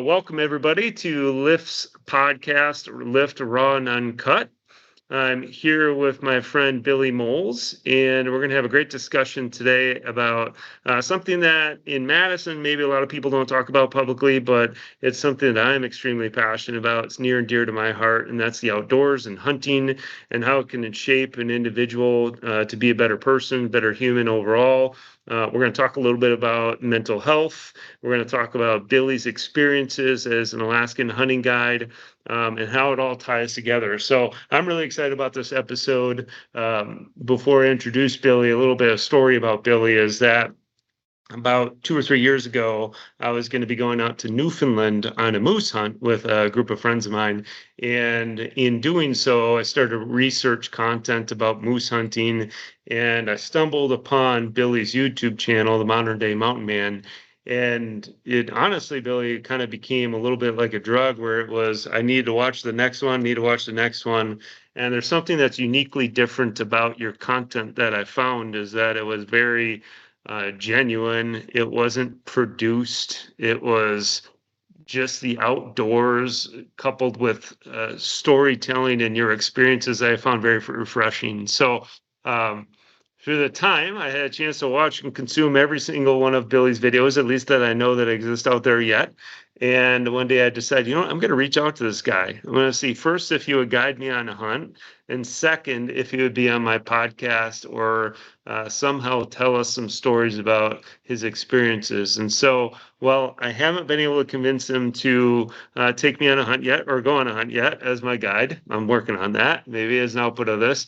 Welcome everybody to Lift's podcast, Lift Raw and Uncut. I'm here with my friend Billy Moles, and we're going to have a great discussion today about something that in Madison, maybe a lot of people don't talk about publicly, but it's something that I'm extremely passionate about. It's near and dear to my heart, and that's the outdoors and hunting and how it can shape an individual to be a better person, better human overall. We're going to talk a little bit about mental health. We're going to talk about Billy's experiences as an Alaskan hunting guide, and how it all ties together. So I'm really excited about this episode. Before I introduce Billy, a little bit of story about Billy is that about 2 or 3 years ago, I was going to be going out to Newfoundland on a moose hunt with a group of friends of mine. And in doing so, I started to research content about moose hunting, and I stumbled upon Billy's YouTube channel, The Modern Day Mountain Man. And it honestly, Billy, kind of became a little bit like a drug where it was, I need to watch the next one, need to watch the next one. And there's something that's uniquely different about your content that I found is that it was very genuine. It wasn't produced. It was just the outdoors coupled with storytelling and your experiences I found very refreshing. So through the time, I had a chance to watch and consume every single one of Billy's videos, at least that I know that exist out there yet. And one day I decided, I'm going to reach out to this guy. I'm going to see first if he would guide me on a hunt, and second, if he would be on my podcast or somehow tell us some stories about his experiences. And so, well, I haven't been able to convince him to take me on a hunt yet or go on a hunt yet as my guide. I'm working on that, maybe as an output of this.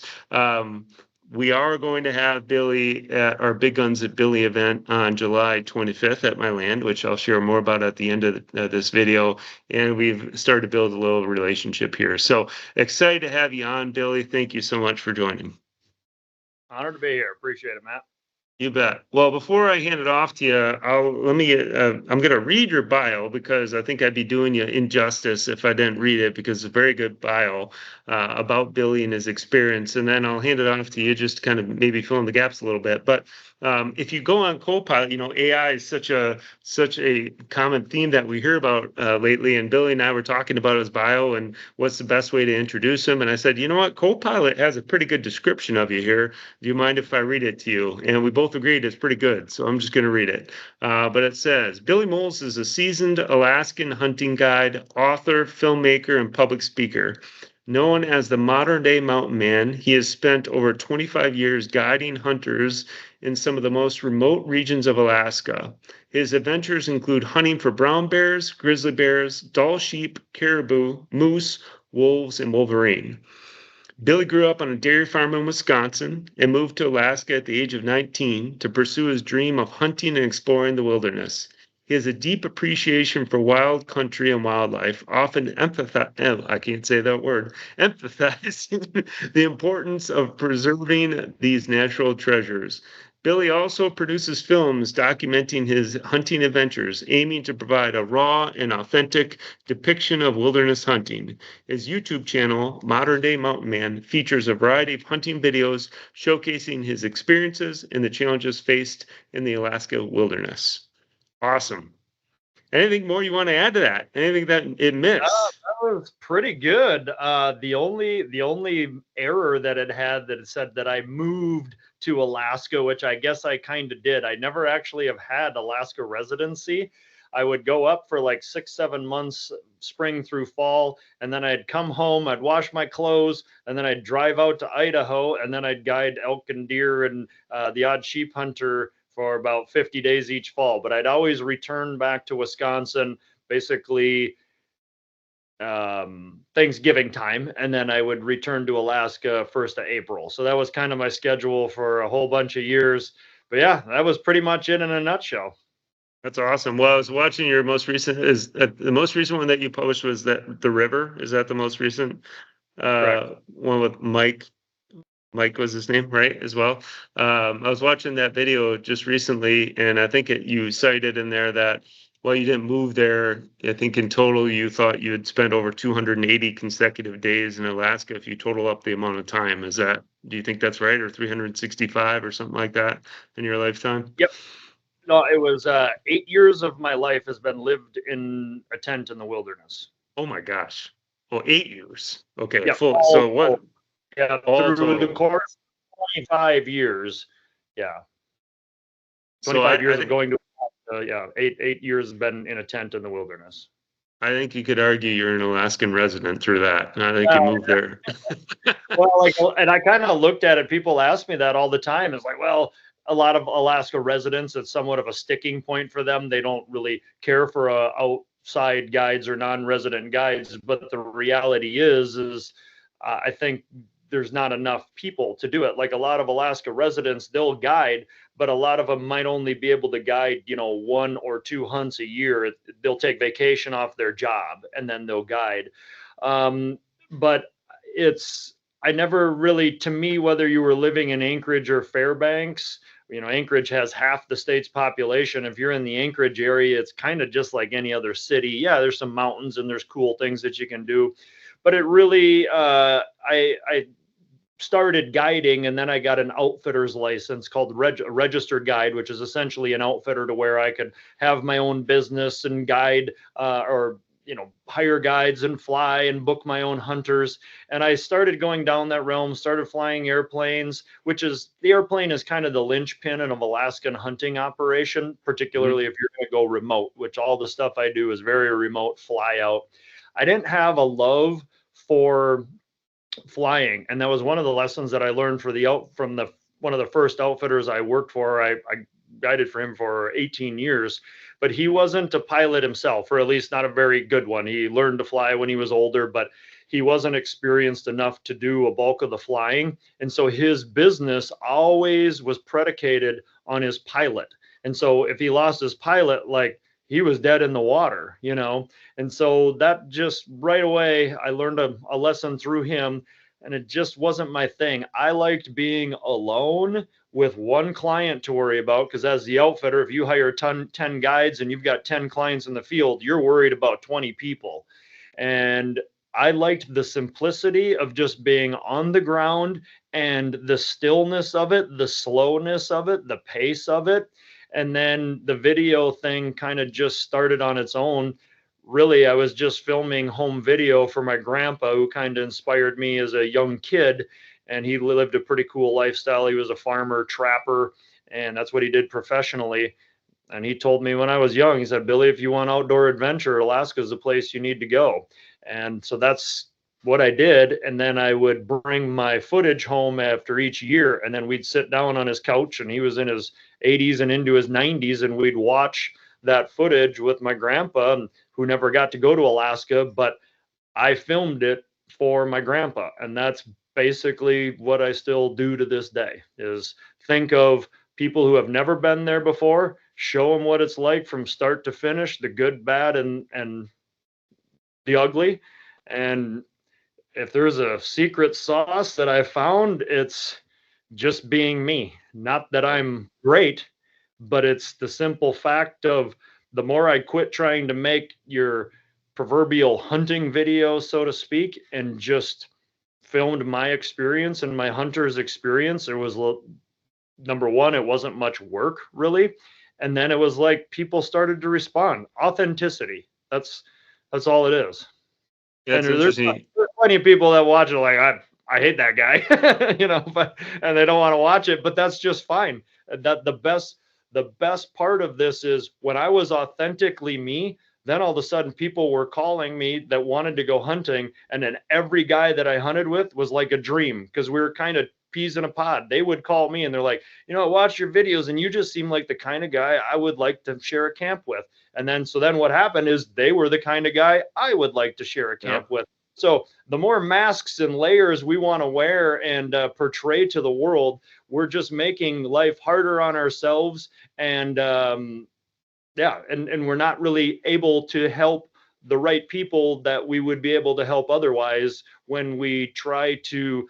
We are going to have Billy at our Big Guns at Billy event on July 25th at my land, which I'll share more about at the end of this video. And we've started to build a little relationship here. So excited to have you on, Billy. Thank you so much for joining. Honored to be here. Appreciate it, Matt. You bet. Well, before I hand it off to you, I'm going to read your bio because I think I'd be doing you injustice if I didn't read it, because it's a very good bio about Billy and his experience. And then I'll hand it off to you just to kind of maybe fill in the gaps a little bit. But if you go on Copilot, AI is such a common theme that we hear about lately. And Billy and I were talking about his bio and what's the best way to introduce him. And I said, you know what? Copilot has a pretty good description of you here. Do you mind if I read it to you? And we both agreed it's pretty good. So I'm just going to read it. But it says, Billy Moles is a seasoned Alaskan hunting guide, author, filmmaker, and public speaker. Known as the modern day mountain man, he has spent over 25 years guiding hunters in some of the most remote regions of Alaska. His adventures include hunting for brown bears, grizzly bears, Dall sheep, caribou, moose, wolves, and wolverine. Billy grew up on a dairy farm in Wisconsin and moved to Alaska at the age of 19 to pursue his dream of hunting and exploring the wilderness. He has a deep appreciation for wild country and wildlife, often emphasizing the importance of preserving these natural treasures. Billy also produces films documenting his hunting adventures, aiming to provide a raw and authentic depiction of wilderness hunting. His YouTube channel, Modern Day Mountain Man, features a variety of hunting videos showcasing his experiences and the challenges faced in the Alaska wilderness. Awesome. Anything more you want to add to that? Anything that it missed? That was pretty good. The only error that it had that it said that I moved to Alaska, which I guess I kind of did. I never actually have had Alaska residency. I would go up for like 6-7 months, spring through fall, and then I'd come home, I'd wash my clothes, and then I'd drive out to Idaho, and then I'd guide elk and deer and the odd sheep hunter for about 50 days each fall. But I'd always return back to Wisconsin, basically Thanksgiving time, and then I would return to Alaska 1st of April. So that was kind of my schedule for a whole bunch of years. But yeah, that was pretty much it in a nutshell. That's awesome. Well, I was watching your most recent, the most recent one that you published was that The River. Is that the most recent one with Mike? Mike was his name, right, as well. I was watching that video just recently, and I think you cited in there that, well, you didn't move there. I think in total you thought you had spent over 280 consecutive days in Alaska if you total up the amount of time. Do you think that's right, or 365 or something like that in your lifetime? Yep. No, it was 8 years of my life has been lived in a tent in the wilderness. Oh my gosh. Oh, 8 years. Okay, Yeah, full. all So what? total. Yeah, All through the total. course of 25 years. Yeah, So 25 I years of think going to yeah, eight years have been in a tent in the wilderness. I think you could argue you're an Alaskan resident through that. And I think you Well, moved there. well, like, and I kind of looked at it. People ask me that all the time. It's like, well, a lot of Alaska residents, it's somewhat of a sticking point for them. They don't really care for outside guides or non-resident guides. But the reality is I think there's not enough people to do it. Like a lot of Alaska residents, they'll guide, but a lot of them might only be able to guide, 1 or 2 hunts a year. They'll take vacation off their job and then they'll guide. But it's I never really, to me, whether you were living in Anchorage or Fairbanks, Anchorage has half the state's population. If you're in the Anchorage area, it's kind of just like any other city. Yeah, there's some mountains and there's cool things that you can do, but it really, I started guiding, and then I got an outfitter's license called a registered guide, which is essentially an outfitter to where I could have my own business and guide, or hire guides and fly and book my own hunters. And I started going down that realm, started flying airplanes, which is the airplane is kind of the linchpin of Alaskan hunting operation, Mhm. particularly if you're going to go remote, which all the stuff I do is very remote fly out. I didn't have a love for flying, and that was one of the lessons that I learned from the one of the first outfitters I worked for. I guided for him for 18 years, but he wasn't a pilot himself, or at least not a very good one. He learned to fly when he was older, but he wasn't experienced enough to do a bulk of the flying, and so his business always was predicated on his pilot. And so if he lost his pilot, like, he was dead in the water. And so that just right away, I learned a lesson through him, and it just wasn't my thing. I liked being alone with one client to worry about, because as the outfitter, if you hire 10 guides and you've got 10 clients in the field, you're worried about 20 people. And I liked the simplicity of just being on the ground and the stillness of it, the slowness of it, the pace of it. And then the video thing kind of just started on its own. Really, I was just filming home video for my grandpa, who kind of inspired me as a young kid. And he lived a pretty cool lifestyle. He was a farmer, trapper, and that's what he did professionally. And he told me when I was young, he said, Billy, if you want outdoor adventure, Alaska is the place you need to go. And so that's what I did. And then I would bring my footage home after each year. And then we'd sit down on his couch, and he was in his 80s and into his 90s. And we'd watch that footage with my grandpa, who never got to go to Alaska, but I filmed it for my grandpa. And that's basically what I still do to this day, is think of people who have never been there before, show them what it's like from start to finish, the good, bad, and the ugly. And if there's a secret sauce that I found, it's just being me. Not that I'm great, but it's the simple fact of, the more I quit trying to make your proverbial hunting video, so to speak, and just filmed my experience and my hunter's experience, it was, number one, it wasn't much work really. And then it was like people started to respond. Authenticity. That's all it is. Yeah, And it's there's interesting. plenty of people that watch it like, I hate that guy, but and they don't want to watch it, but that's just fine. That the best part of this is when I was authentically me, then all of a sudden people were calling me that wanted to go hunting, and then every guy that I hunted with was like a dream, because we were kind of peas in a pod. They would call me and they're like, I watched your videos and you just seem like the kind of guy I would like to share a camp with. And then so then what happened is they were the kind of guy I would like to share a Yeah. camp with. So the more masks and layers we want to wear and portray to the world, we're just making life harder on ourselves. And yeah, and we're not really able to help the right people that we would be able to help otherwise, when we try to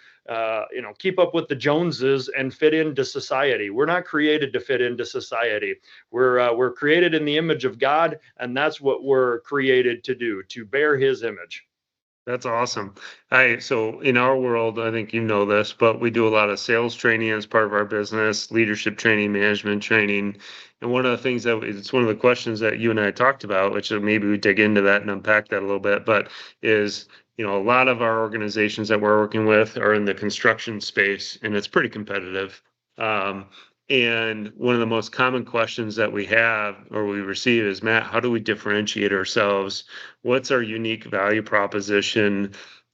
keep up with the Joneses and fit into society. We're not created to fit into society. We're created in the image of God, and that's what we're created to do, to bear his image. That's awesome. So in our world, I think you know this, but we do a lot of sales training as part of our business, leadership training, management training. And one of the things that it's one of the questions that you and I talked about, which maybe we dig into that and unpack that a little bit, but is, a lot of our organizations that we're working with are in the construction space and it's pretty competitive. Um, and one of the most common questions that we have or we receive is, Matt, how do we differentiate ourselves? What's our unique value proposition?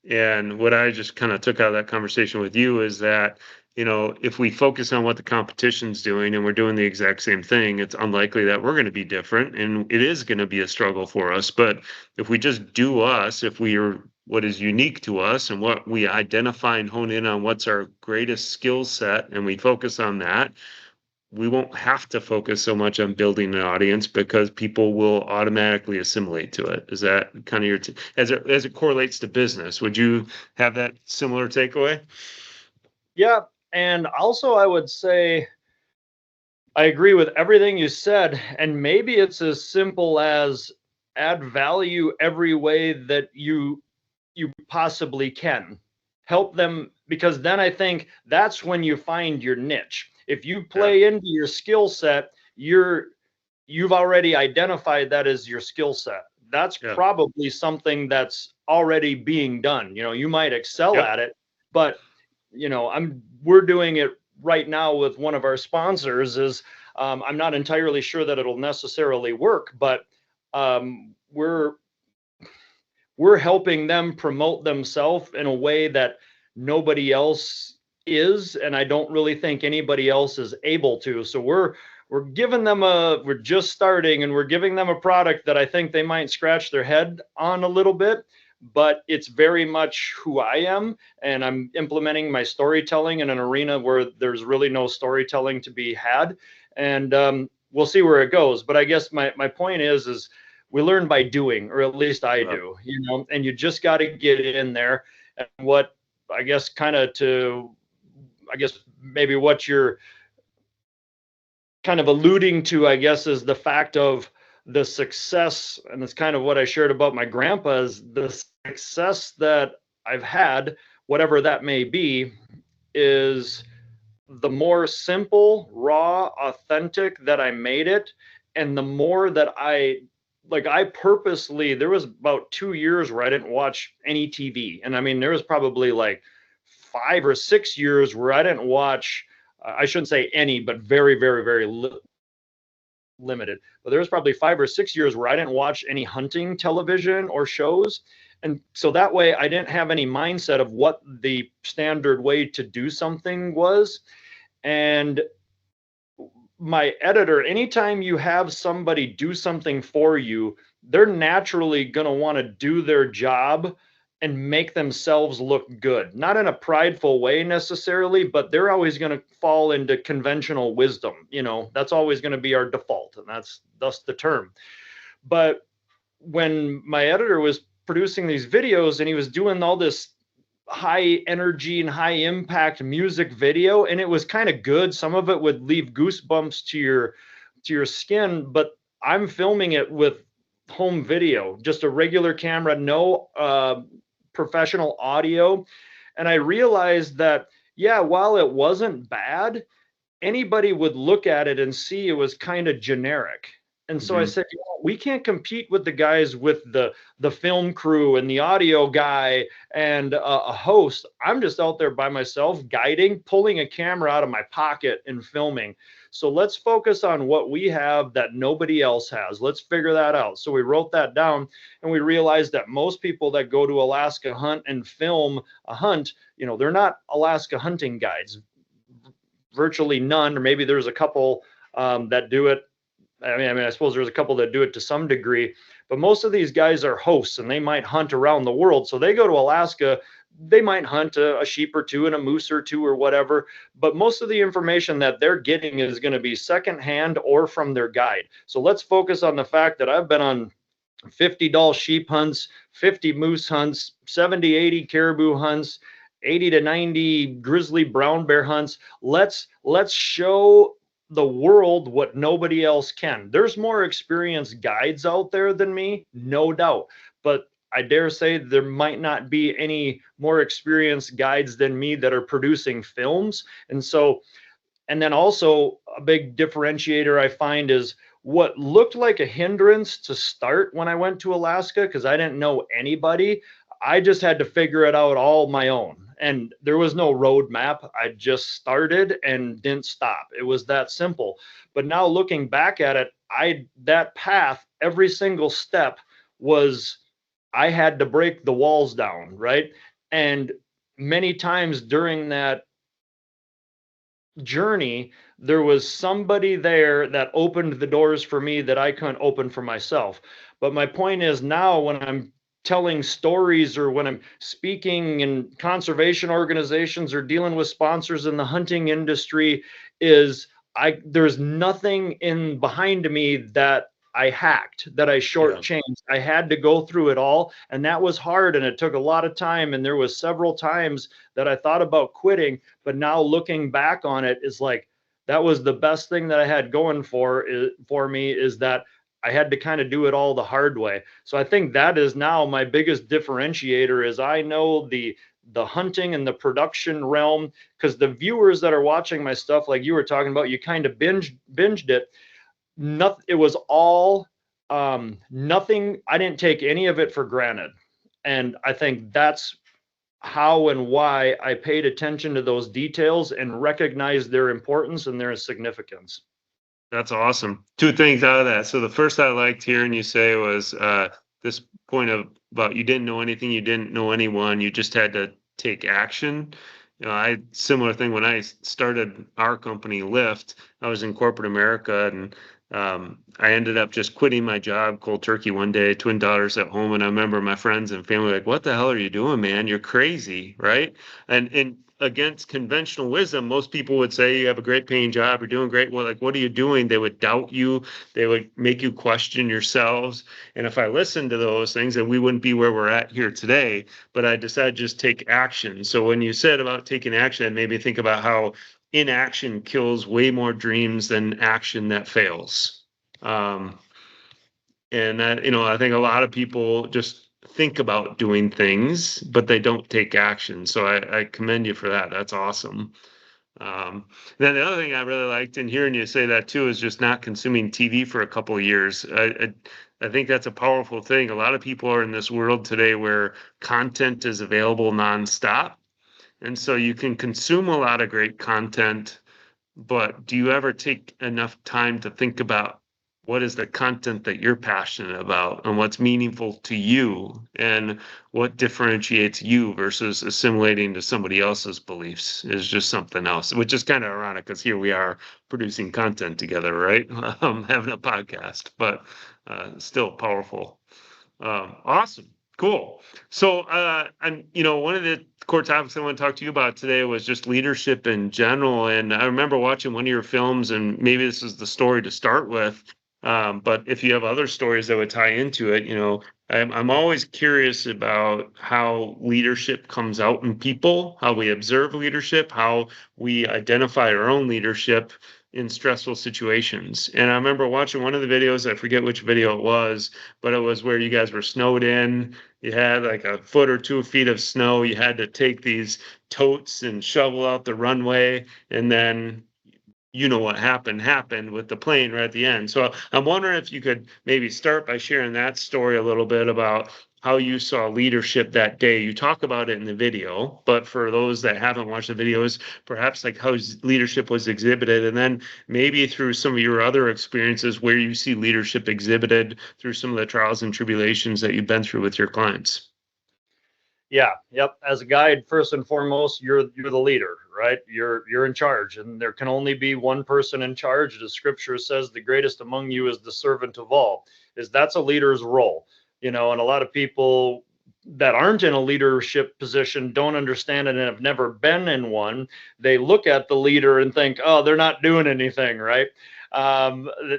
And what I just kind of took out of that conversation with you is that, if we focus on what the competition's doing and we're doing the exact same thing, it's unlikely that we're going to be different. And it is going to be a struggle for us. But if we just do us, if we are what is unique to us and what we identify and hone in on what's our greatest skill set, and we focus on that, we won't have to focus so much on building an audience because people will automatically assimilate to it. Is that kind of your as it correlates to business? Would you have that similar takeaway? Yeah. And also, I would say I agree with everything you said. And maybe it's as simple as add value every way that you possibly can. Help them, because then I think that's when you find your niche. If you play into your skill set, you've already identified that as your skill set. That's probably something that's already being done. You might excel at it, but we're doing it right now with one of our sponsors. I'm not entirely sure that it'll necessarily work, but we're helping them promote themselves in a way that nobody else is, and I don't really think anybody else is able to. So we're giving them we're just starting, and we're giving them a product that I think they might scratch their head on a little bit, but it's very much who I am, and I'm implementing my storytelling in an arena where there's really no storytelling to be had, and we'll see where it goes. But I guess my point is we learn by doing, or at least I do, and you just got to get in there. And what I guess maybe what you're kind of alluding to, I guess, is the fact of the success. And it's kind of what I shared about my grandpa, is the success that I've had, whatever that may be, is the more simple, raw, authentic that I made it. And the more that I purposely, there was about 2 years where I didn't watch any TV. And I mean, there was probably like 5 or 6 years where I didn't watch, I shouldn't say any, but very, very, very limited. But there was probably 5 or 6 years where I didn't watch any hunting television or shows. And so that way I didn't have any mindset of what the standard way to do something was. And my editor, anytime you have somebody do something for you, they're naturally going to want to do their job and make themselves look good. Not in a prideful way necessarily, but they're always going to fall into conventional wisdom. That's always going to be our default, and that's thus the term. But when my editor was producing these videos and he was doing all this high energy and high impact music video, and it was kind of good. Some of it would leave goosebumps to your skin, but I'm filming it with home video, just a regular camera, no professional audio. And I realized that, while it wasn't bad, anybody would look at it and see it was kind of generic. And so I said, we can't compete with the guys with the film crew and the audio guy and a host. I'm just out there by myself, guiding, pulling a camera out of my pocket and filming. So let's focus on what we have that nobody else has. Let's figure that out. So we wrote that down, and we realized that most people that go to Alaska hunt and film a hunt, they're not Alaska hunting guides. Virtually none, or maybe there's a couple that do it. I suppose there's a couple that do it to some degree, but most of these guys are hosts, and they might hunt around the world. So they go to Alaska, they might hunt a sheep or two and a moose or two or whatever, but most of the information that they're getting is going to be secondhand or from their guide. So let's focus on the fact that I've been on 50 Dall sheep hunts, 50 moose hunts, 70, 80 caribou hunts, 80 to 90 grizzly brown bear hunts. Let's show the world what nobody else can. There's more experienced guides out there than me, no doubt, but I dare say there might not be any more experienced guides than me that are producing films. And then also a big differentiator I find is what looked like a hindrance to start when I went to Alaska, because I didn't know anybody. I just had to figure it out all my own. And there was no roadmap. I just started and didn't stop. It was that simple. But now looking back at it, that path, every single step was, I had to break the walls down, right? And many times during that journey, there was somebody there that opened the doors for me that I couldn't open for myself. But my point is, now when I'm telling stories or when I'm speaking in conservation organizations or dealing with sponsors in the hunting industry, is there's nothing in behind me that I hacked, that I shortchanged. I had to go through it all, and that was hard, and it took a lot of time. And there was several times that I thought about quitting, but now looking back on it is like, that was the best thing that I had going for me, is that I had to kind of do it all the hard way. So I think that is now my biggest differentiator, is I know the hunting and the production realm, because the viewers that are watching my stuff, like you were talking about, you kind of binged it. Nothing, it was all nothing. I didn't take any of it for granted. And I think that's how and why I paid attention to those details and recognized their importance and their significance. That's awesome. Two things out of that. So the first I liked hearing you say was this point about you didn't know anything, you didn't know anyone, you just had to take action. Similar thing when I started our company, Lyft. I was in corporate America, and I ended up just quitting my job cold turkey one day, twin daughters at home. And I remember my friends and family like, what the hell are you doing, man? You're crazy, right? And against conventional wisdom, most people would say you have a great paying job, you're doing great. Well, like, what are you doing? They would doubt you. They would make you question yourselves. And if I listened to those things, then we wouldn't be where we're at here today. But I decided to just take action. So when you said about taking action, it made me think about how inaction kills way more dreams than action that fails. And that, I think a lot of people just think about doing things, but they don't take action. So I commend you for that. That's awesome. Then the other thing I really liked in hearing you say that too is just not consuming TV for a couple of years. I think that's a powerful thing. A lot of people are in this world today where content is available nonstop. And so you can consume a lot of great content, but do you ever take enough time to think about what is the content that you're passionate about and what's meaningful to you and what differentiates you versus assimilating to somebody else's beliefs is just something else, which is kind of ironic because here we are producing content together, right? Having a podcast, but still powerful. Awesome. Cool. So, one of the core topics I want to talk to you about today was just leadership in general. And I remember watching one of your films, and maybe this is the story to start with. But if you have other stories that would tie into it, I'm always curious about how leadership comes out in people, how we observe leadership, how we identify our own leadership in stressful situations. And I remember watching one of the videos, I forget which video it was, but it was where you guys were snowed in. You had like a foot or 2 feet of snow. You had to take these totes and shovel out the runway. And then what happened with the plane right at the end. So I'm wondering if you could maybe start by sharing that story a little bit about how you saw leadership that day. You talk about it in the video, but for those that haven't watched the videos, perhaps like how leadership was exhibited, and then maybe through some of your other experiences where you see leadership exhibited through some of the trials and tribulations that you've been through with your clients. Yeah. Yep. As a guide, first and foremost, you're the leader, right? You're in charge, and there can only be one person in charge. The scripture says the greatest among you is the servant of all. That's a leader's role, and a lot of people that aren't in a leadership position don't understand it and have never been in one. They look at the leader and think, oh, they're not doing anything, right?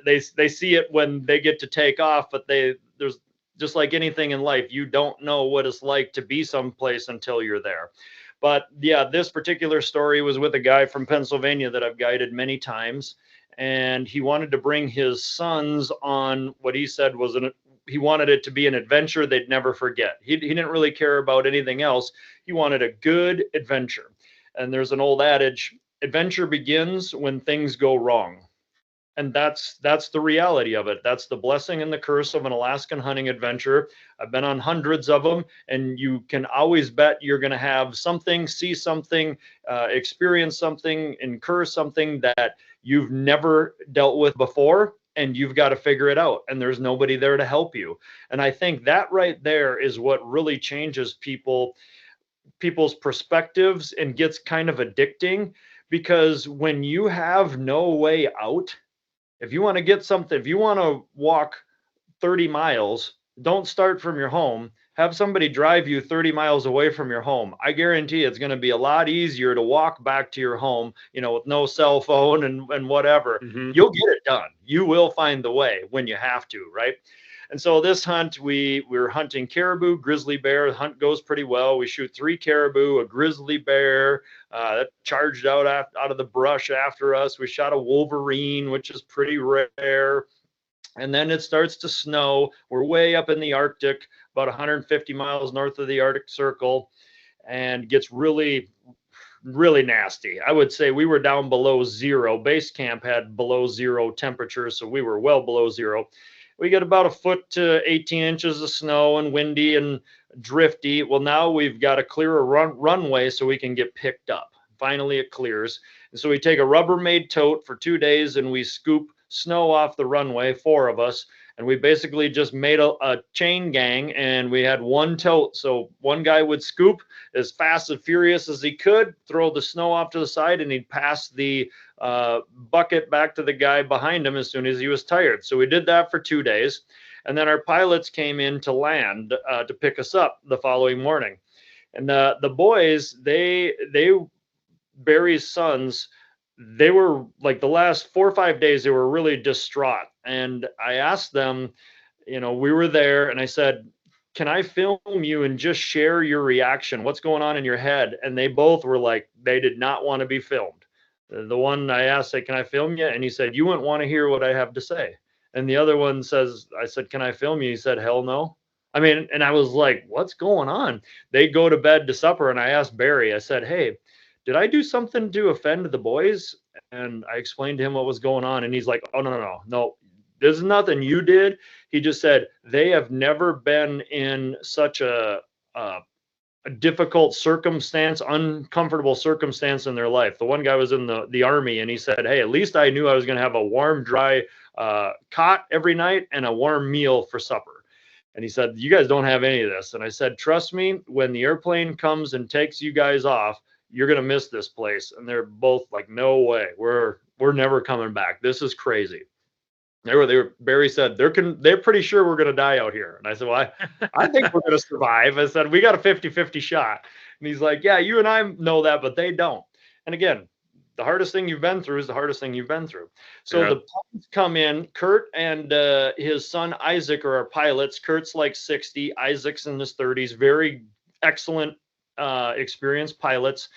They see it when they get to take off, but there's just like anything in life, you don't know what it's like to be someplace until you're there. But yeah, this particular story was with a guy from Pennsylvania that I've guided many times. And he wanted to bring his sons on what he said was he wanted it to be an adventure they'd never forget. He didn't really care about anything else. He wanted a good adventure. And there's an old adage, adventure begins when things go wrong. And that's the reality of it. That's the blessing and the curse of an Alaskan hunting adventure. I've been on hundreds of them, and you can always bet you're going to have something, see something, experience something, incur something that you've never dealt with before, and you've got to figure it out. And there's nobody there to help you. And I think that right there is what really changes people's perspectives and gets kind of addicting, because when you have no way out, if you want to get something, if you want to walk 30 miles, don't start from your home. Have somebody drive you 30 miles away from your home. I guarantee it's going to be a lot easier to walk back to your home, with no cell phone and whatever. Mm-hmm. You'll get it done. You will find the way when you have to, right? And so this hunt, we were hunting caribou, grizzly bear. The hunt goes pretty well. We shoot 3 caribou, a grizzly bear that charged out of the brush after us. We shot a wolverine, which is pretty rare. And then it starts to snow. We're way up in the Arctic, about 150 miles north of the Arctic Circle, and gets really, really nasty. I would say we were down below zero. Base camp had below zero temperatures, so we were well below zero. We get about a foot to 18 inches of snow and windy and drifty. Well, now we've got a clearer runway so we can get picked up. Finally, it clears. And so we take a Rubbermaid tote for 2 days and we scoop snow off the runway, 4 of us. And we basically just made a chain gang, and we had one tote. So one guy would scoop as fast and furious as he could, throw the snow off to the side, and he'd pass the bucket back to the guy behind him as soon as he was tired. So we did that for 2 days. And then our pilots came in to land to pick us up the following morning. And the boys, Barry's sons, they were like the last 4 or 5 days, they were really distraught. And I asked them, we were there, and I said, can I film you and just share your reaction? What's going on in your head? And they both were like, they did not want to be filmed. The one I asked, can I film you? And he said, you wouldn't want to hear what I have to say. And the other one I said, can I film you? He said, hell no. I mean, and I was like, what's going on? They go to bed to supper, and I asked Barry, I said, hey, did I do something to offend the boys? And I explained to him what was going on. And he's like, oh, no, there's nothing you did. He just said they have never been in such a difficult circumstance, uncomfortable circumstance in their life. The one guy was in the Army, and he said, hey, at least I knew I was going to have a warm, dry cot every night and a warm meal for supper. And he said, you guys don't have any of this. And I said, trust me, when the airplane comes and takes you guys off, you're going to miss this place. And they're both like, no way, we're never coming back. This is crazy. Barry said, they're pretty sure we're going to die out here. And I said, well, I think we're going to survive. I said, we got a 50-50 shot. And he's like, yeah, you and I know that, but they don't. And again, the hardest thing you've been through is the hardest thing you've been through. So the pilots come in. Kurt and his son Isaac are our pilots. Kurt's like 60, Isaac's in his 30s, very excellent experienced pilots.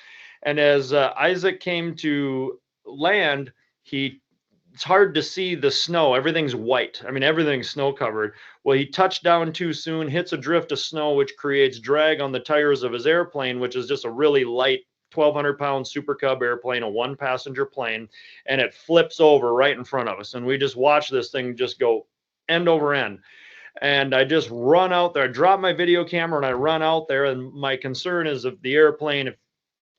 And as Isaac came to land, it's hard to see the snow. Everything's white. I mean, everything's snow covered. Well, he touched down too soon, hits a drift of snow, which creates drag on the tires of his airplane, which is just a really light 1,200 pound Super Cub airplane, a 1-passenger plane, and it flips over right in front of us. And we just watch this thing just go end over end. And I just run out there, I drop my video camera and I run out there. And my concern is if the airplane, if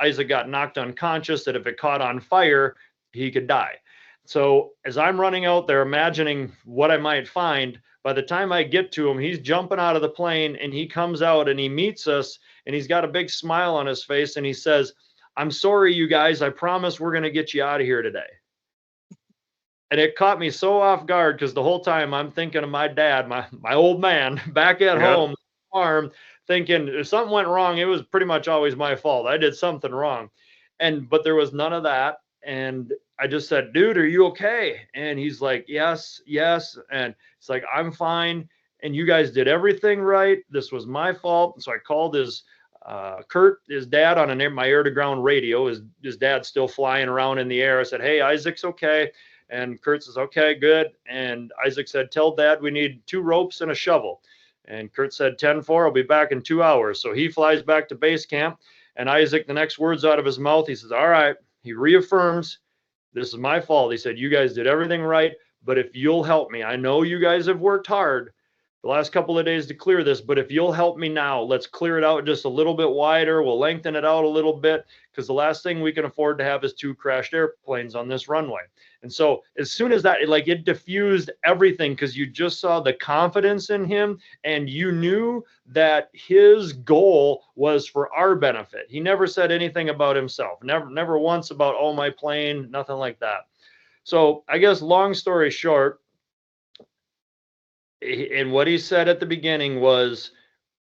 Isaac got knocked unconscious, that if it caught on fire, he could die. So as I'm running out there, imagining what I might find, by the time I get to him, he's jumping out of the plane and he comes out and he meets us and he's got a big smile on his face. And he says, I'm sorry, you guys, I promise we're going to get you out of here today. And it caught me so off guard because the whole time I'm thinking of my dad, my old man back at home, farm, thinking if something went wrong, it was pretty much always my fault. I did something wrong. But there was none of that. And I just said, dude, are you okay? And he's like, yes. And it's like, I'm fine. And you guys did everything right. This was my fault. And so I called Kurt, his dad, on my air to ground radio. His dad's still flying around in the air. I said, hey, Isaac's okay. And Kurt says, okay, good. And Isaac said, tell Dad we need 2 ropes and a shovel. And Kurt said, 10-4, I'll be back in 2 hours. So he flies back to base camp. And Isaac, the next words out of his mouth, he says, all right. He reaffirms, this is my fault. He said, you guys did everything right. But if you'll help me, I know you guys have worked hard the last couple of days to clear this, but if you'll help me now, let's clear it out just a little bit wider. We'll lengthen it out a little bit, because the last thing we can afford to have is 2 crashed airplanes on this runway. And so as soon as that, it diffused everything, because you just saw the confidence in him, and you knew that his goal was for our benefit. He never said anything about himself, never once about, oh, my plane, nothing like that. So I guess long story short, and what he said at the beginning was,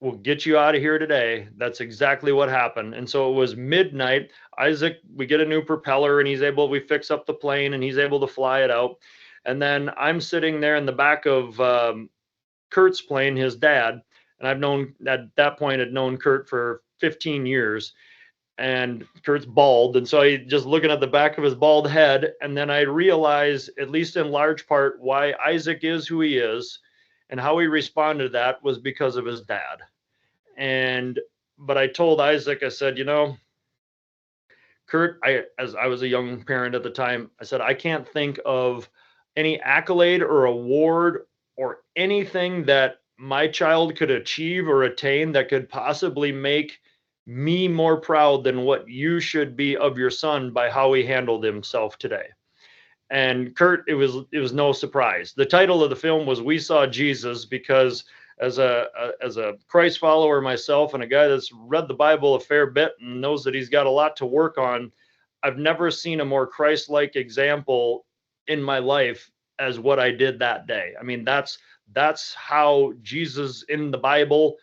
we'll get you out of here today. That's exactly what happened. And so it was midnight. Isaac, we get a new propeller, and we fix up the plane, and he's able to fly it out. And then I'm sitting there in the back of Kurt's plane, his dad. And at that point, had known Kurt for 15 years. And Kurt's bald. And so I just looking at the back of his bald head. And then I realized, at least in large part, why Isaac is who he is. And how he responded to that was because of his dad. But I told Isaac, I said, Kurt, as I was a young parent at the time, I said, I can't think of any accolade or award or anything that my child could achieve or attain that could possibly make me more proud than what you should be of your son by how he handled himself today. And Kurt, it was no surprise. The title of the film was We Saw Jesus, because as a Christ follower myself, and a guy that's read the Bible a fair bit and knows that he's got a lot to work on, I've never seen a more Christ-like example in my life as what I did that day. I mean, that's how Jesus in the Bible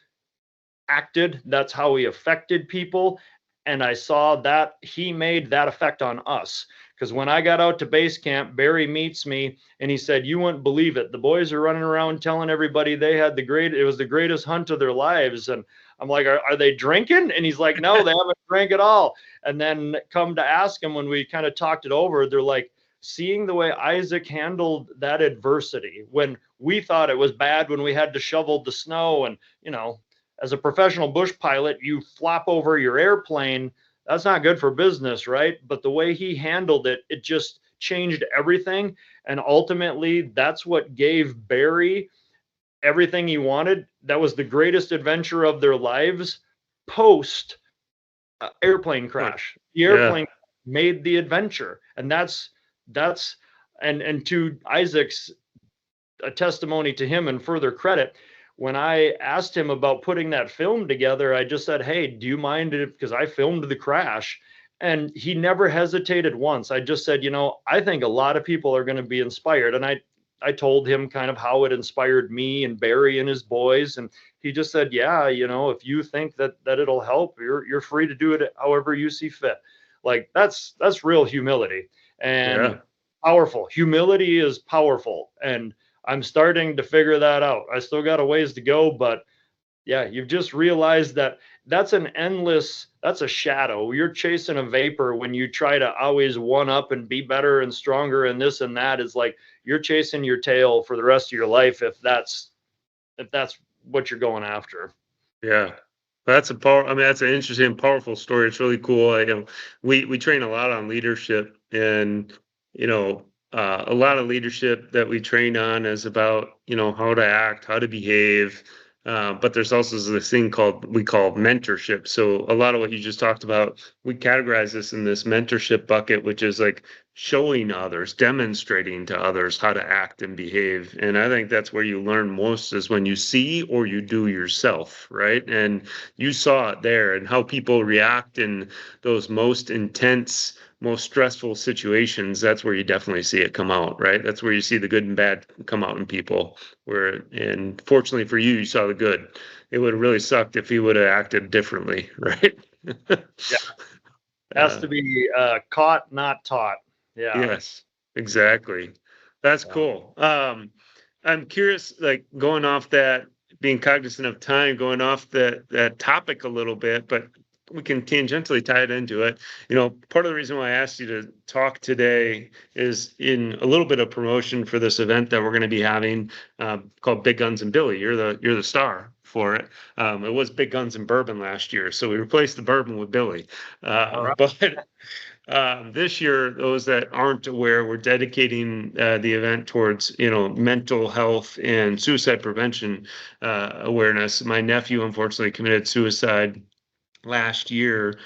acted. That's how he affected people. And I saw that he made that effect on us. Because when I got out to base camp, Barry meets me and he said, you wouldn't believe it. The boys are running around telling everybody it was the greatest hunt of their lives. And I'm like, are they drinking? And he's like, no, they haven't drank at all. And then come to ask him, when we kind of talked it over, they're like, seeing the way Isaac handled that adversity, when we thought it was bad when we had to shovel the snow, and, as a professional bush pilot, you flop over your airplane. That's not good for business, right? But the way he handled it, it just changed everything. And ultimately, that's what gave Barry everything he wanted. That was the greatest adventure of their lives post airplane crash. The airplane made the adventure. And that's and to Isaac's a testimony to him and further credit. When I asked him about putting that film together, I just said, hey, do you mind if, because I filmed the crash, and he never hesitated once. I just said, I think a lot of people are going to be inspired. And I told him kind of how it inspired me and Barry and his boys. And he just said, yeah, if you think that it'll help, you're free to do it however you see fit. Like that's real humility and powerful. Humility is powerful. And I'm starting to figure that out. I still got a ways to go, but yeah, you've just realized that that's a shadow. You're chasing a vapor when you try to always one up and be better and stronger and this and that. Is like you're chasing your tail for the rest of your life if that's what you're going after. Yeah. That's that's an interesting, powerful story. It's really cool. We train a lot on leadership, and a lot of leadership that we train on is about how to act, how to behave. But there's also this thing we call mentorship. So a lot of what you just talked about, we categorize this in this mentorship bucket, which is like showing others, demonstrating to others how to act and behave. And I think that's where you learn most, is when you see or you do yourself, right? And you saw it there, and how people react in those most intense, most stressful situations. That's where you definitely see it come out, right? That's where you see the good and bad come out in people. And fortunately for you, you saw the good. It would have really sucked if he would have acted differently, right? Yeah. Has to be caught, not taught. Yeah. Yes, exactly. That's cool. I'm curious, like going off that, being cognizant of time, going off that topic a little bit, but we can tangentially tie it into it. Part of the reason why I asked you to talk today is in a little bit of promotion for this event that we're going to be having, called Big Guns and Billy. You're the star for it. It was Big Guns and Bourbon last year, so we replaced the bourbon with Billy. All right. But this year, those that aren't aware, we're dedicating the event towards mental health and suicide prevention awareness. My nephew unfortunately committed suicide last year.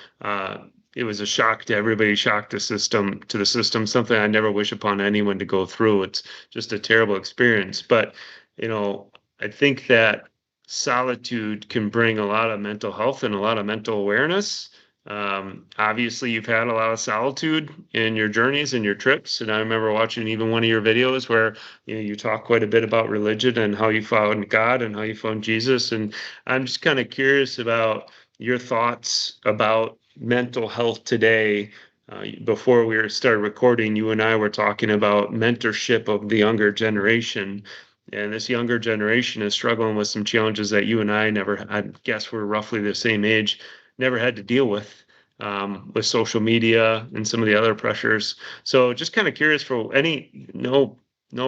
It was a shock to everybody, shock to the system, something I never wish upon anyone to go through. It's just a terrible experience. But, I think that solitude can bring a lot of mental health and a lot of mental awareness. Obviously, you've had a lot of solitude in your journeys and your trips. And I remember watching even one of your videos where you talk quite a bit about religion and how you found God and how you found Jesus. And I'm just kind of curious about your thoughts about mental health today. Before we started recording, you and I were talking about mentorship of the younger generation. And this younger generation is struggling with some challenges that you and I never, I guess we're roughly the same age, never had to deal with social media and some of the other pressures. So just kind of curious for no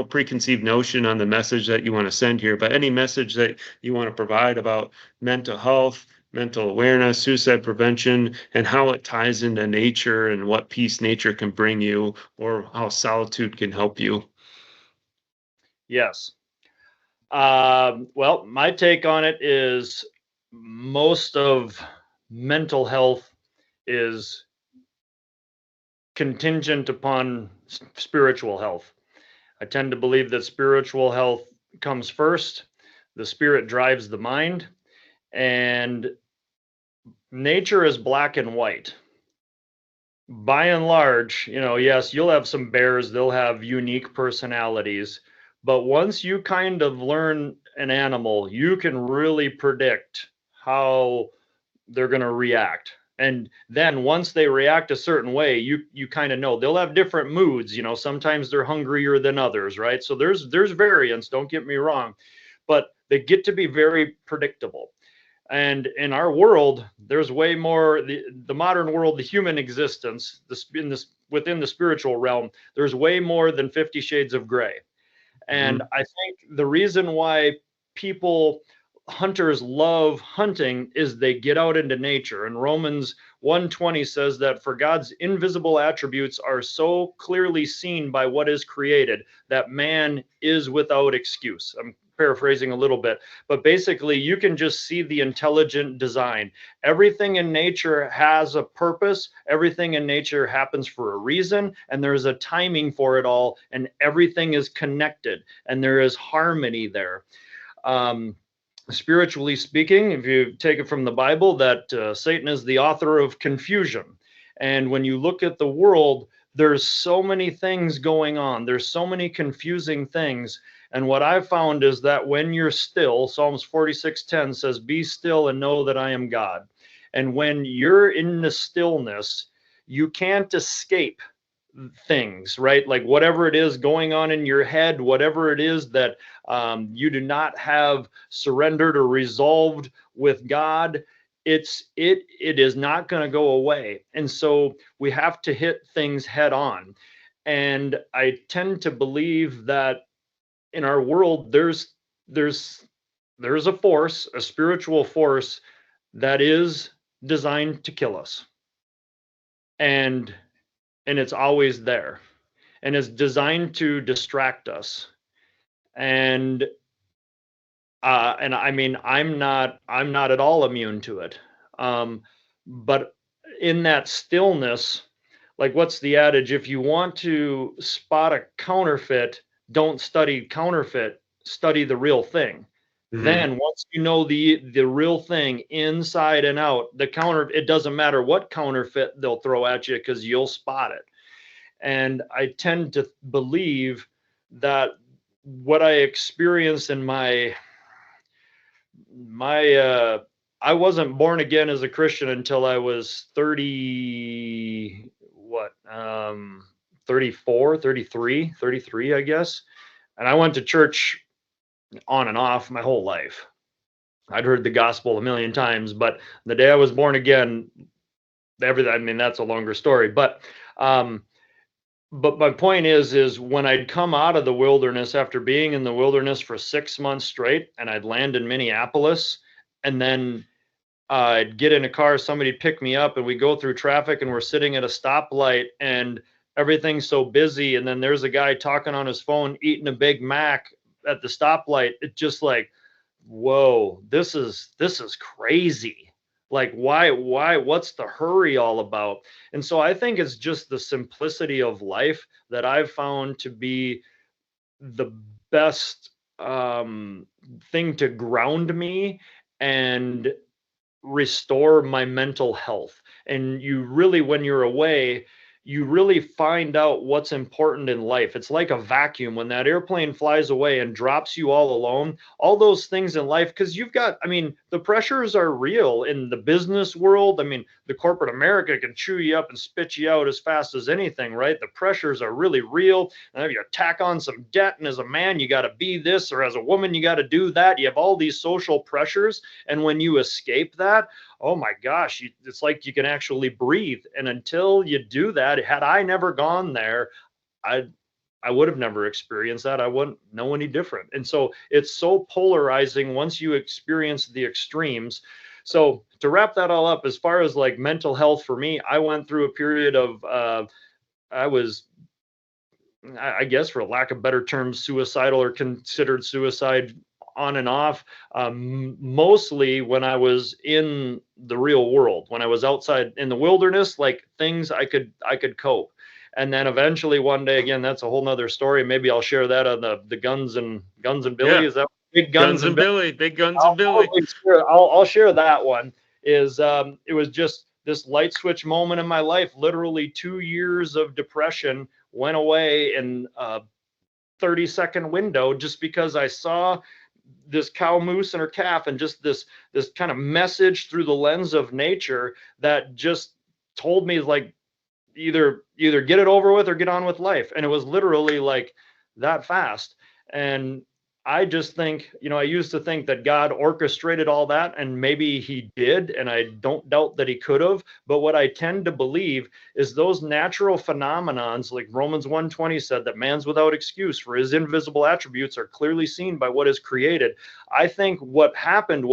preconceived notion on the message that you want to send here, but any message that you want to provide about mental health, mental awareness, suicide prevention, and how it ties into nature and what peace nature can bring you, or how solitude can help you. Yes. Well, my take on it is most of mental health is contingent upon spiritual health. I tend to believe that spiritual health comes first. The spirit drives the mind, and nature is black and white. By and large, yes, you'll have some bears, they'll have unique personalities, but once you kind of learn an animal, you can really predict how they're going to react. And then once they react a certain way, you kind of know they'll have different moods. Sometimes they're hungrier than others, right? So there's variance, don't get me wrong, but they get to be very predictable. And in our world, there's way more, the modern world, the human existence, within the spiritual realm, there's way more than 50 shades of gray. And I think the reason why hunters love hunting is they get out into nature. And Romans 1:20 says that for God's invisible attributes are so clearly seen by what is created that man is without excuse. I'm paraphrasing a little bit, but basically you can just see the intelligent design. Everything in nature has a purpose. Everything in nature happens for a reason, and there's a timing for it all, and everything is connected, and there is harmony there. Spiritually speaking, if you take it from the Bible, that Satan is the author of confusion. And when you look at the world, there's so many things going on. There's so many confusing things. And what I've found is that when you're still, Psalms 46:10 says, "Be still and know that I am God." And when you're in the stillness, you can't escape things, right? Like whatever it is going on in your head, whatever it is that you do not have surrendered or resolved with God, it is not going to go away. And so we have to hit things head on. And I tend to believe that in our world, there's a force, a spiritual force that is designed to kill us. And it's always there, and it's designed to distract us. And I mean, I'm not at all immune to it. But in that stillness, like what's the adage? If you want to spot a counterfeit, don't study counterfeit, study the real thing. Then once you know the real thing inside and out, it doesn't matter what counterfeit they'll throw at you because you'll spot it. And I tend to believe that what I experienced in my I wasn't born again as a Christian until I was 34, 33, I guess. And I went to church on and off my whole life. I'd heard the gospel a million times, but the day I was born again, everything, I mean, that's a longer story, um, but my point is when I'd come out of the wilderness after being in the wilderness for 6 months straight, and I'd land in Minneapolis, and then I'd get in a car, somebody pick me up, and we go through traffic, and we're sitting at a stoplight, and everything's so busy, and then there's a guy talking on his phone, eating a Big Mac at the stoplight. It just like, whoa, this is crazy. Like, what's the hurry all about? And so I think it's just the simplicity of life that I've found to be the best thing to ground me and restore my mental health. And you really, when you're away, you really find out what's important in life. It's like a vacuum when that airplane flies away and drops you all alone. All those things in life, because you've got, I mean, the pressures are real in the business world. I mean, the corporate America can chew you up and spit you out as fast as anything, right? The pressures are really real. And if you tack on some debt, and as a man, you got to be this, or as a woman, you got to do that. You have all these social pressures. And when you escape that, oh my gosh, it's like you can actually breathe. And until you do that, had I never gone there, I I would have never experienced that. I wouldn't know any different. And so it's so polarizing once you experience the extremes. So to wrap that all up, as far as like mental health for me, I went through a period of I was, I guess, for lack of better terms, suicidal or considered suicide on and off. Mostly when I was in the real world, when I was outside in the wilderness, like things I could cope. And then eventually one day, again, that's a whole nother story. Maybe I'll share that on the guns and Billy. Yeah, Is that big Guns guns and and Billy? Billy, big Guns and I'll Billy. probably share, I'll share that one. Is it was just this light switch moment in my life. Literally 2 years of depression went away in a 30-second window just because I saw this cow moose and her calf, and just this kind of message through the lens of nature that just told me like either get it over with or get on with life. And it was literally like that fast. And I just think, I used to think that God orchestrated all that, and maybe he did, and I don't doubt that he could have. But what I tend to believe is those natural phenomenons, like Romans 1:20 said, that man's without excuse, for his invisible attributes are clearly seen by what is created. I think what happened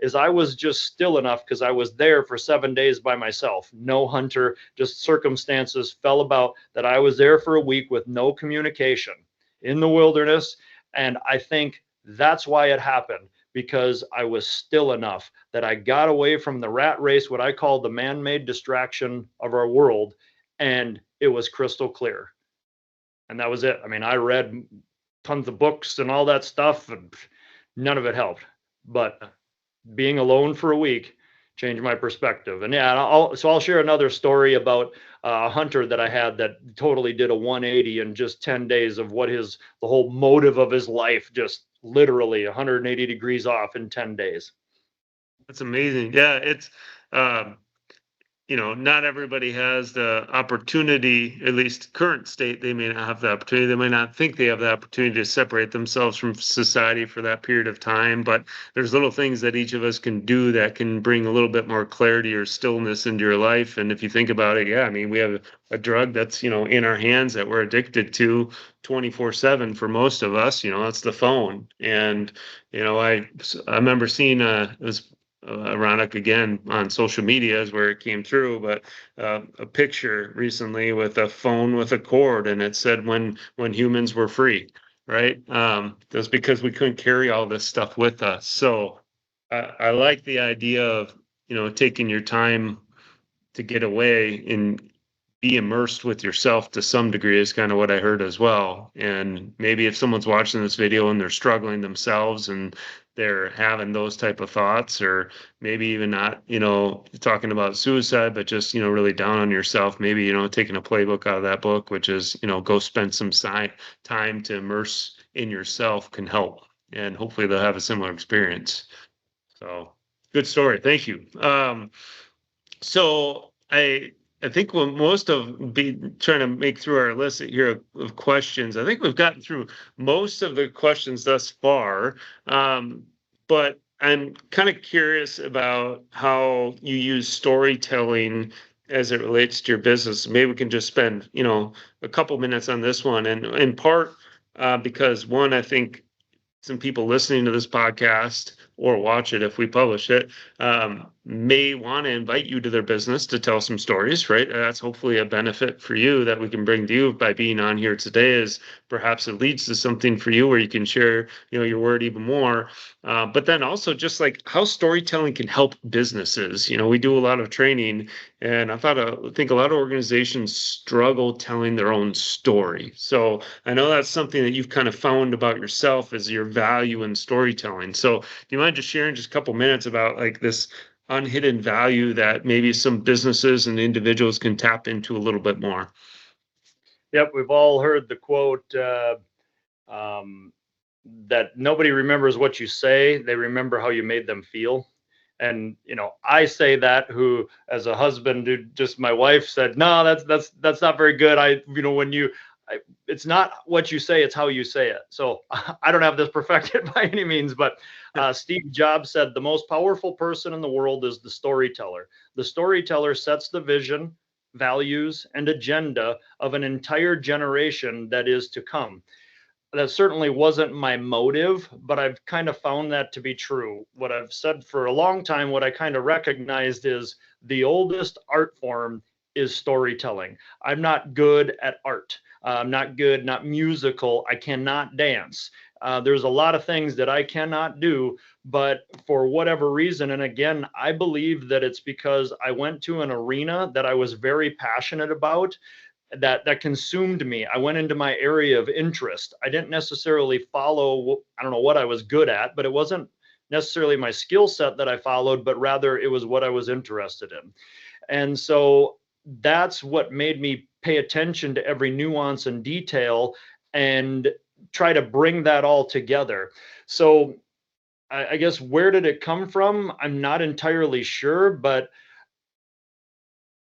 is I was just still enough, because I was there for 7 days by myself, no hunter, just circumstances fell about that I was there for a week with no communication in the wilderness. And I think that's why it happened, because I was still enough that I got away from the rat race, what I call the man-made distraction of our world, and it was crystal clear. And that was it. I mean, I read tons of books and all that stuff, and none of it helped. But being alone for a week changed my perspective. And yeah, I'll share another story about a hunter that I had that totally did a 180 in just 10 days of the whole motive of his life, just literally 180 degrees off in 10 days. That's amazing. Yeah, it's um, not everybody has the opportunity, at least current state, they may not have the opportunity. They might not think they have the opportunity to separate themselves from society for that period of time. But there's little things that each of us can do that can bring a little bit more clarity or stillness into your life. And if you think about it, yeah, I mean, we have a drug that's, in our hands that we're addicted to 24/7 for most of us, that's the phone. And, I remember seeing, it was ironic again on social media is where it came through, but a picture recently with a phone with a cord, and it said when humans were free, right? That's because we couldn't carry all this stuff with us. So I like the idea of taking your time to get away and be immersed with yourself to some degree is kind of what I heard as well. And maybe if someone's watching this video and they're struggling themselves and they're having those type of thoughts, or maybe even not, talking about suicide, but just, really down on yourself, maybe, taking a playbook out of that book, which is, go spend some time to immerse in yourself can help. And hopefully they'll have a similar experience. So good story. Thank you. So I think we'll most of be trying to make through our list here of questions. I think we've gotten through most of the questions thus far, but I'm kind of curious about how you use storytelling as it relates to your business. Maybe we can just spend, a couple minutes on this one, and in part because one, I think some people listening to this podcast or watch it if we publish it may want to invite you to their business to tell some stories, right? That's hopefully a benefit for you that we can bring to you by being on here today, is perhaps it leads to something for you where you can share, your word even more. But then also just like how storytelling can help businesses. We do a lot of training, and I think a lot of organizations struggle telling their own story. So I know that's something that you've kind of found about yourself as your value in storytelling. So do you mind just sharing just a couple minutes about like this unhidden value that maybe some businesses and individuals can tap into a little bit more? Yep, we've all heard the quote that nobody remembers what you say, they remember how you made them feel. And I say that, who as a husband, just my wife said, no, that's not very good. When it's not what you say, it's how you say it. So I don't have this perfected by any means, but Steve Jobs said the most powerful person in the world is the storyteller. The storyteller sets the vision, values, and agenda of an entire generation that is to come. That certainly wasn't my motive, but I've kind of found that to be true. What I've said for a long time, what I kind of recognized is the oldest art form is storytelling. I'm not good at art. I'm not musical. I cannot dance. There's a lot of things that I cannot do, but for whatever reason, and again, I believe that it's because I went to an arena that I was very passionate about, that consumed me. I went into my area of interest. I didn't necessarily follow, I don't know what I was good at, but it wasn't necessarily my skill set that I followed, but rather it was what I was interested in. And so that's what made me pay attention to every nuance and detail and try to bring that all together. So I guess, where did it come from? I'm not entirely sure, but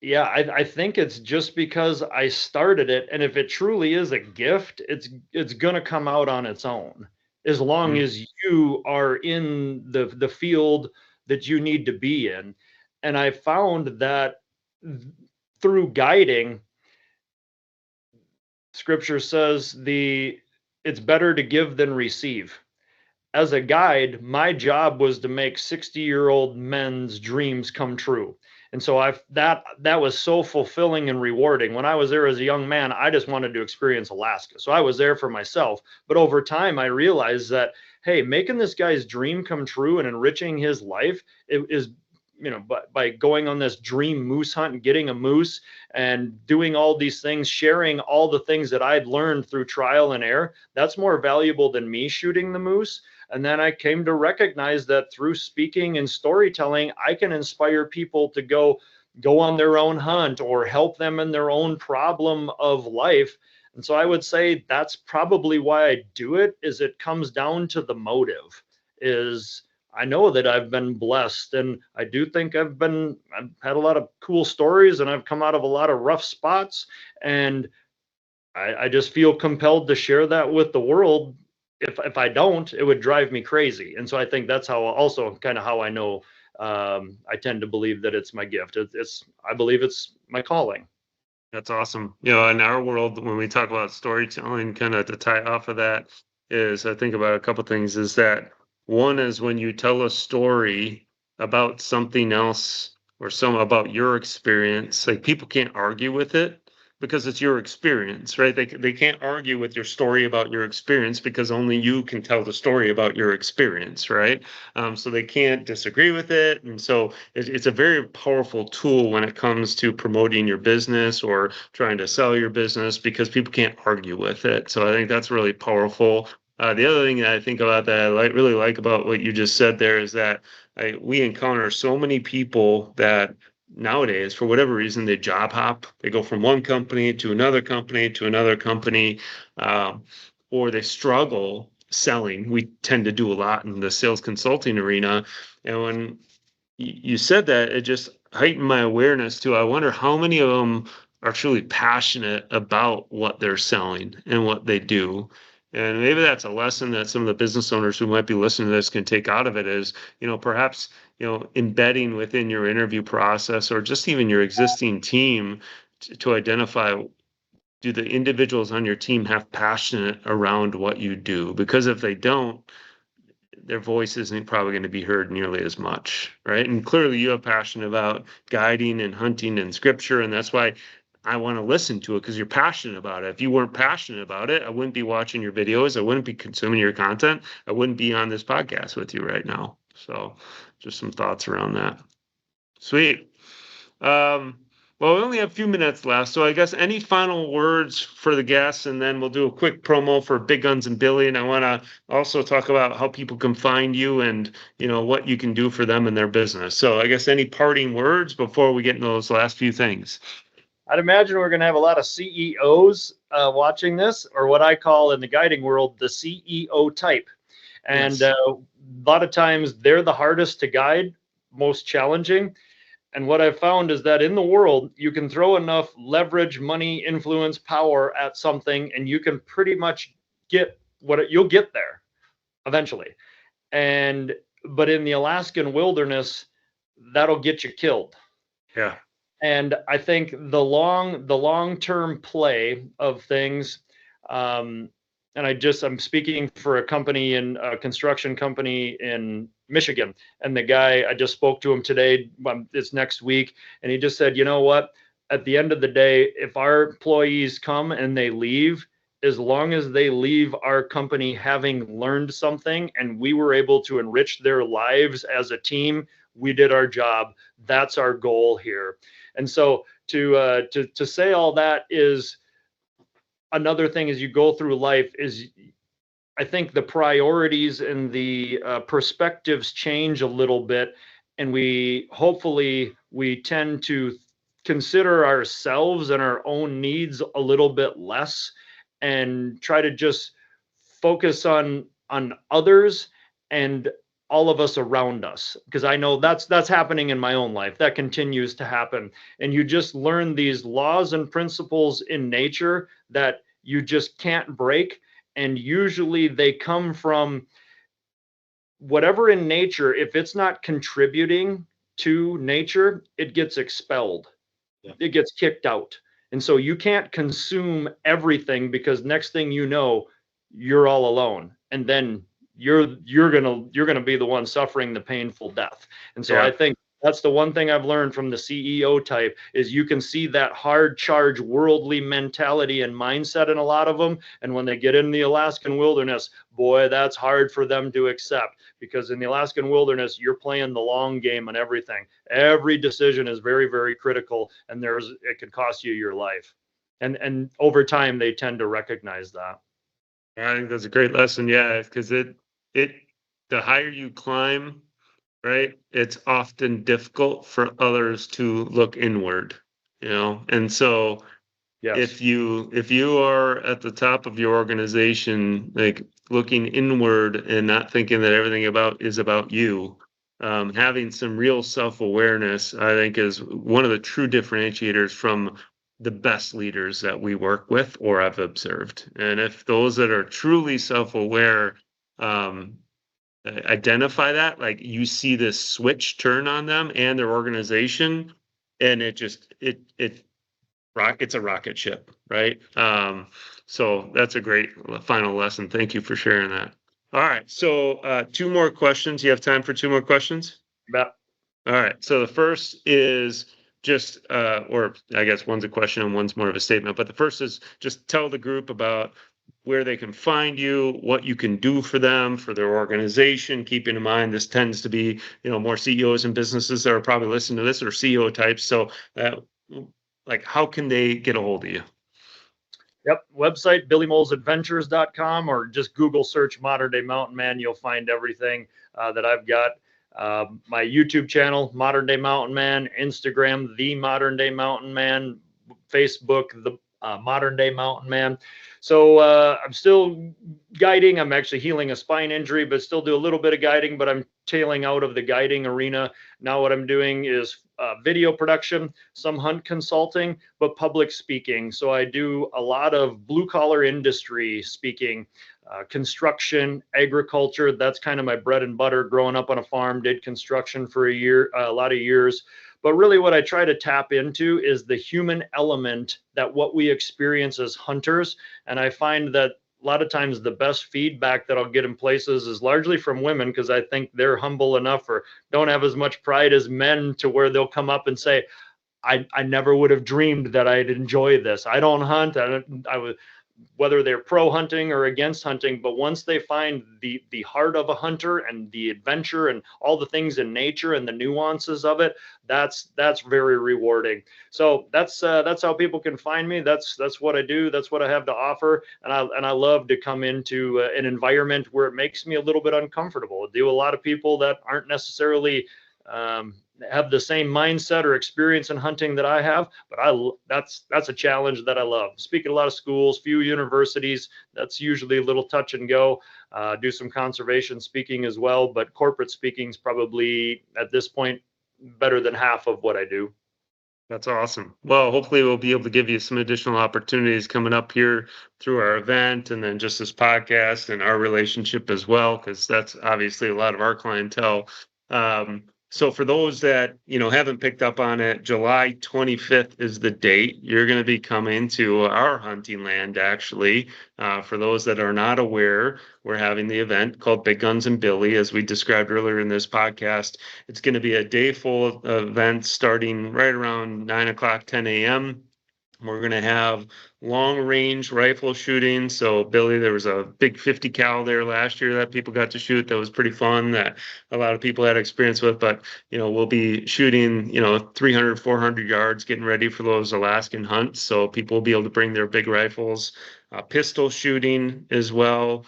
yeah, I think it's just because I started it, and if it truly is a gift, it's gonna come out on its own, as long Mm. as you are in the field that you need to be in. And I found that through guiding, Scripture says it's better to give than receive. As a guide, my job was to make 60-year-old men's dreams come true. And so that was so fulfilling and rewarding. When I was there as a young man, I just wanted to experience Alaska. So I was there for myself. But over time, I realized that, hey, making this guy's dream come true and enriching his life is, by going on this dream moose hunt and getting a moose and doing all these things, sharing all the things that I'd learned through trial and error, that's more valuable than me shooting the moose. And then I came to recognize that through speaking and storytelling, I can inspire people to go on their own hunt or help them in their own problem of life. And so I would say that's probably why I do it, is it comes down to the motive. Is I know that I've been blessed, and I do think I've had a lot of cool stories, and I've come out of a lot of rough spots, and I just feel compelled to share that with the world. If I don't, it would drive me crazy. And so I think that's how, also kind of how I know, I tend to believe that it's my gift. I believe it's my calling. That's awesome. In our world, when we talk about storytelling, kind of to tie off of that, is I think about a couple things. Is that one is when you tell a story about something else or some about your experience, like people can't argue with it because it's your experience, right? They can't argue with your story about your experience because only you can tell the story about your experience, right? So they can't disagree with it, and so it's a very powerful tool when it comes to promoting your business or trying to sell your business because people can't argue with it. So I think that's really powerful. The other thing that I think about that I really like about what you just said there is that we encounter so many people that nowadays, for whatever reason, they job hop. They go from one company to another company to another company, or they struggle selling. We tend to do a lot in the sales consulting arena. And when you said that, it just heightened my awareness too. I wonder how many of them are truly passionate about what they're selling and what they do. And maybe that's a lesson that some of the business owners who might be listening to this can take out of it is, perhaps, embedding within your interview process or just even your existing team to identify, do the individuals on your team have passion around what you do? Because if they don't, their voice isn't probably going to be heard nearly as much, right? And clearly you have passion about guiding and hunting and scripture, and that's why I want to listen to it, because you're passionate about it. If you weren't passionate about it, I wouldn't be watching your videos. I wouldn't be consuming your content. I wouldn't be on this podcast with you right now. So just some thoughts around that. Sweet. Well, we only have a few minutes left, so I guess any final words for the guests, and then we'll do a quick promo for Big Guns and Billy. And I want to also talk about how people can find you and, what you can do for them in their business. So I guess any parting words before we get into those last few things? I'd imagine we're going to have a lot of CEOs watching this, or what I call in the guiding world, the CEO type. And Yes. a lot of times they're the hardest to guide, most challenging. And what I've found is that in the world, you can throw enough leverage, money, influence, power at something, and you can pretty much get you'll get there eventually. But in the Alaskan wilderness, that'll get you killed. Yeah. And I think the long-term play of things, and I'm speaking for a construction company in Michigan, and the guy, I just spoke to him today, it's next week, and he just said, you know what, at the end of the day, if our employees come and they leave, as long as they leave our company having learned something and we were able to enrich their lives as a team, we did our job. That's our goal here. And so to say all that is another thing as you go through life is, I think the priorities and the perspectives change a little bit, and we tend to consider ourselves and our own needs a little bit less, and try to just focus on others and all of us around us, because I know that's happening in my own life. That continues to happen, and you just learn these laws and principles in nature that you just can't break. And usually they come from whatever in nature. If it's not contributing to nature, it gets expelled. Yeah. It gets kicked out. And so you can't consume everything, because next thing you know, you're all alone, and then you're gonna be the one suffering the painful death. And so Yeah. I think that's the one thing I've learned from the CEO type, is you can see that hard charge worldly mentality and mindset in a lot of them. And when they get in the Alaskan wilderness, boy, that's hard for them to accept, because in the Alaskan wilderness, you're playing the long game on everything. Every decision is very, very critical, and it could cost you your life. And over time, they tend to recognize that. I think that's a great lesson. Yeah, because the higher you climb, right, it's often difficult for others to look inward, and so Yes. if you are at the top of your organization, like looking inward and not thinking that everything is about you, having some real self-awareness, I think, is one of the true differentiators from the best leaders that we work with or I've observed. And if those that are truly self-aware identify that, like, you see this switch turn on them and their organization, and it's a rocket ship, right? So that's a great final lesson. Thank you for sharing that. All right, so two more questions. You have time for two more questions? Yeah. All right, so the first is just, or I guess one's a question and one's more of a statement, but the first is just tell the group about where they can find you, what you can do for them, for their organization, keeping in mind this tends to be, more CEOs and businesses that are probably listening to this, or CEO types. So like, how can they get a hold of you? Yep. Website, BillyMolesAdventures.com, or just Google search Modern Day Mountain Man. You'll find everything that I've got. My YouTube channel, Modern Day Mountain Man, Instagram, The Modern Day Mountain Man, Facebook, The Modern Day Mountain Man. So I'm still guiding. I'm actually healing a spine injury, but still do a little bit of guiding, but I'm tailing out of the guiding arena. Now what I'm doing is video production, some hunt consulting, but public speaking. So I do a lot of blue collar industry speaking, construction, agriculture. That's kind of my bread and butter. Growing up on a farm, did construction for a lot of years. But really what I try to tap into is the human element, that what we experience as hunters. And I find that a lot of times the best feedback that I'll get in places is largely from women, because I think they're humble enough or don't have as much pride as men to where they'll come up and say, I never would have dreamed that I'd enjoy this. I don't hunt. I was, whether they're pro hunting or against hunting, but once they find the heart of a hunter and the adventure and all the things in nature and the nuances of it, that's very rewarding. So that's how people can find me. That's what I do. That's what I have to offer, and I love to come into an environment where it makes me a little bit uncomfortable. I deal with a lot of people that aren't necessarily have the same mindset or experience in hunting that I have, but that's a challenge that I love. Speak at a lot of schools, few universities. That's usually a little touch and go. Do some conservation speaking as well, but corporate speaking is probably at this point better than half of what I do. That's awesome. Well, hopefully we'll be able to give you some additional opportunities coming up here through our event, and then just this podcast and our relationship as well, because that's obviously a lot of our clientele. So for those that, haven't picked up on it, July 25th is the date. You're going to be coming to our hunting land, actually. For those that are not aware, we're having the event called Big Guns and Billy, as we described earlier in this podcast. It's going to be a day full of events starting right around 9 o'clock, 10 a.m. We're going to have long range rifle shooting. So Billy, there was a big 50 cal there last year that people got to shoot. That was pretty fun, that a lot of people had experience with, but we'll be shooting, 300, 400 yards, getting ready for those Alaskan hunts. So people will be able to bring their big rifles, pistol shooting as well.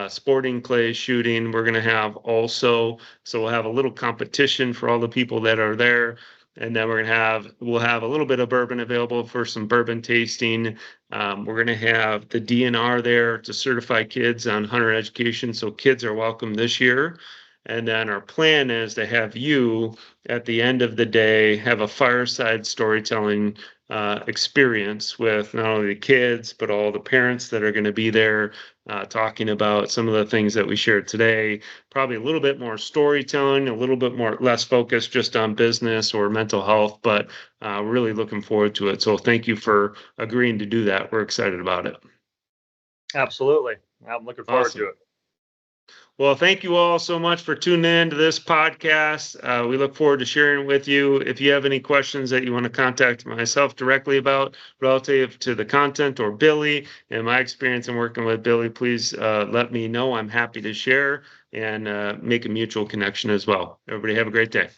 Sporting clay shooting we're going to have also. So we'll have a little competition for all the people that are there. And then we'll have a little bit of bourbon available for some bourbon tasting. We're going to have the DNR there to certify kids on hunter education. So kids are welcome this year. And then our plan is to have you at the end of the day have a fireside storytelling experience with not only the kids, but all the parents that are going to be there talking about some of the things that we shared today. Probably a little bit more storytelling, a little bit less focused just on business or mental health, but really looking forward to it. So thank you for agreeing to do that. We're excited about it. Absolutely. I'm looking forward to it. Well, thank you all so much for tuning in to this podcast. We look forward to sharing with you. If you have any questions that you want to contact myself directly about relative to the content or Billy and my experience in working with Billy, please let me know. I'm happy to share and make a mutual connection as well. Everybody have a great day.